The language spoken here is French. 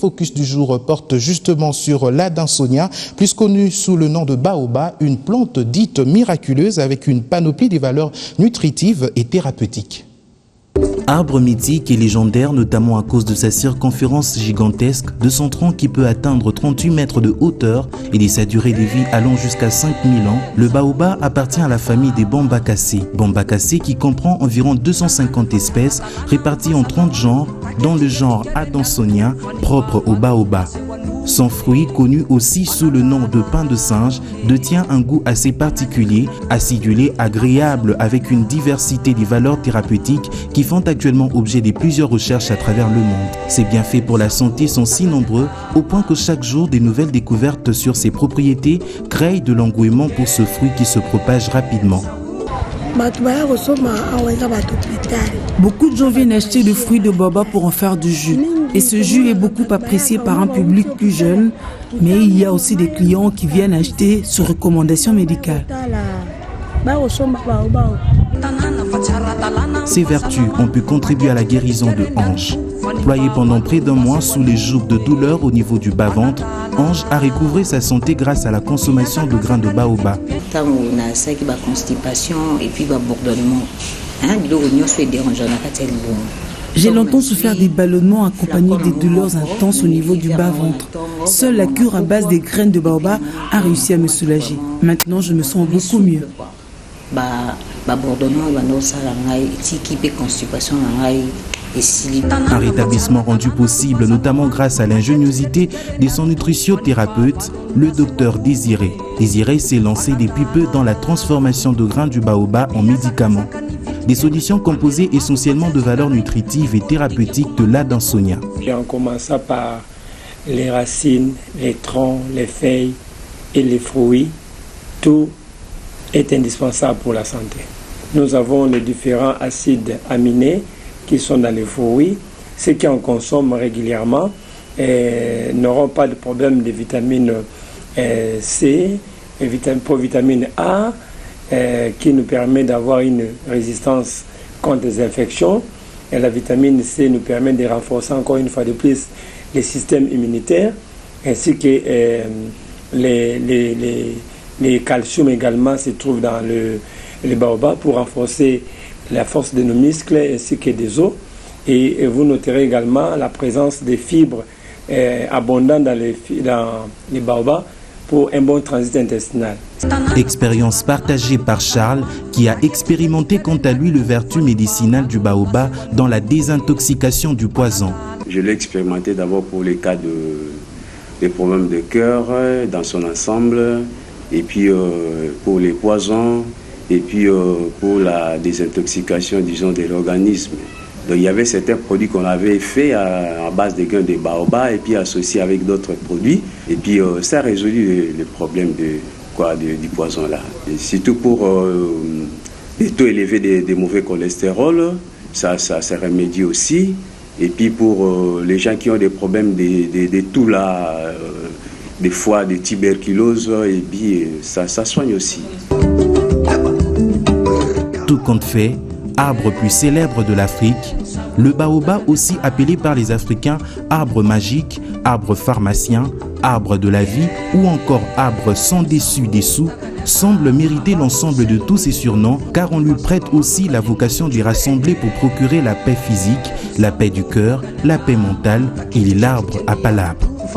focus du jour porte justement sur l'Adinsonia, plus connue sous le nom de baobab, une plante dite miraculeuse avec une panoplie des valeurs nutritives et thérapeutiques. Arbre mythique et légendaire, notamment à cause de sa circonférence gigantesque, de son tronc qui peut atteindre 38 mètres de hauteur et de sa durée de vie allant jusqu'à 5000 ans, le baobab appartient à la famille des Bambacacées. Bambacacées qui comprend environ 250 espèces réparties en 30 genres, dont le genre Adinsonia, propre au baobab. Son fruit, connu aussi sous le nom de pain de singe, détient un goût assez particulier, acidulé, agréable, avec une diversité des valeurs thérapeutiques qui font actuellement objet de plusieurs recherches à travers le monde. Ses bienfaits pour la santé sont si nombreux, au point que chaque jour, des nouvelles découvertes sur ses propriétés créent de l'engouement pour ce fruit qui se propage rapidement. Beaucoup de gens viennent acheter le fruit de baobab pour en faire du jus. Et ce jus est beaucoup apprécié par un public plus jeune, mais il y a aussi des clients qui viennent acheter sur recommandation médicale. Ces vertus ont pu contribuer à la guérison de Ange. Ployé pendant près d'un mois sous les jougs de douleur au niveau du bas-ventre, Ange a recouvré sa santé grâce à la consommation de grains de baobab. J'ai longtemps souffert des ballonnements accompagnés des douleurs intenses au niveau du bas-ventre. Seule la cure à base des graines de baobab a réussi à me soulager. Maintenant, je me sens beaucoup mieux. Un rétablissement rendu possible notamment grâce à l'ingéniosité de son nutritiothérapeute, le docteur Désiré. Désiré s'est lancé depuis peu dans la transformation de grains du baobab en médicaments. Des solutions composées essentiellement de valeurs nutritives et thérapeutiques de l'Adinsonia. En commençant par les racines, les troncs, les feuilles et les fruits, tout est indispensable pour la santé. Nous avons les différents acides aminés qui sont dans les fruits. Ceux qui en consomment régulièrement n'auront pas de problème de vitamine C, pour vitamine A, qui nous permet d'avoir une résistance contre les infections. Et la vitamine C nous permet de renforcer encore une fois de plus le système immunitaire, ainsi que les calcium également se trouvent dans le baobab pour renforcer la force de nos muscles ainsi que des os. Et vous noterez également la présence des fibres abondantes dans les baobabs pour un bon transit intestinal. Expérience partagée par Charles qui a expérimenté quant à lui le vertu médicinal du baobab dans la désintoxication du poison. Je l'ai expérimenté d'abord pour les cas des problèmes de cœur dans son ensemble, et puis pour les poisons, et puis pour la désintoxication, disons, de l'organisme. Donc il y avait certains produits qu'on avait fait à base de grains de baobab et puis associés avec d'autres produits. Et puis ça a résolu le problème du poison là. Et surtout pour les taux élevés de mauvais cholestérol, ça remédie aussi. Et puis pour les gens qui ont des problèmes de tout là, des foies, de tuberculose, et puis ça soigne aussi. Tout compte fait, arbre plus célèbre de l'Afrique, le baobab, aussi appelé par les Africains arbre magique, arbre pharmacien, arbre de la vie ou encore arbre sans dessus-dessous, semble mériter l'ensemble de tous ces surnoms car on lui prête aussi la vocation d'y rassembler pour procurer la paix physique, la paix du cœur, la paix mentale. Il est l'arbre à palabres.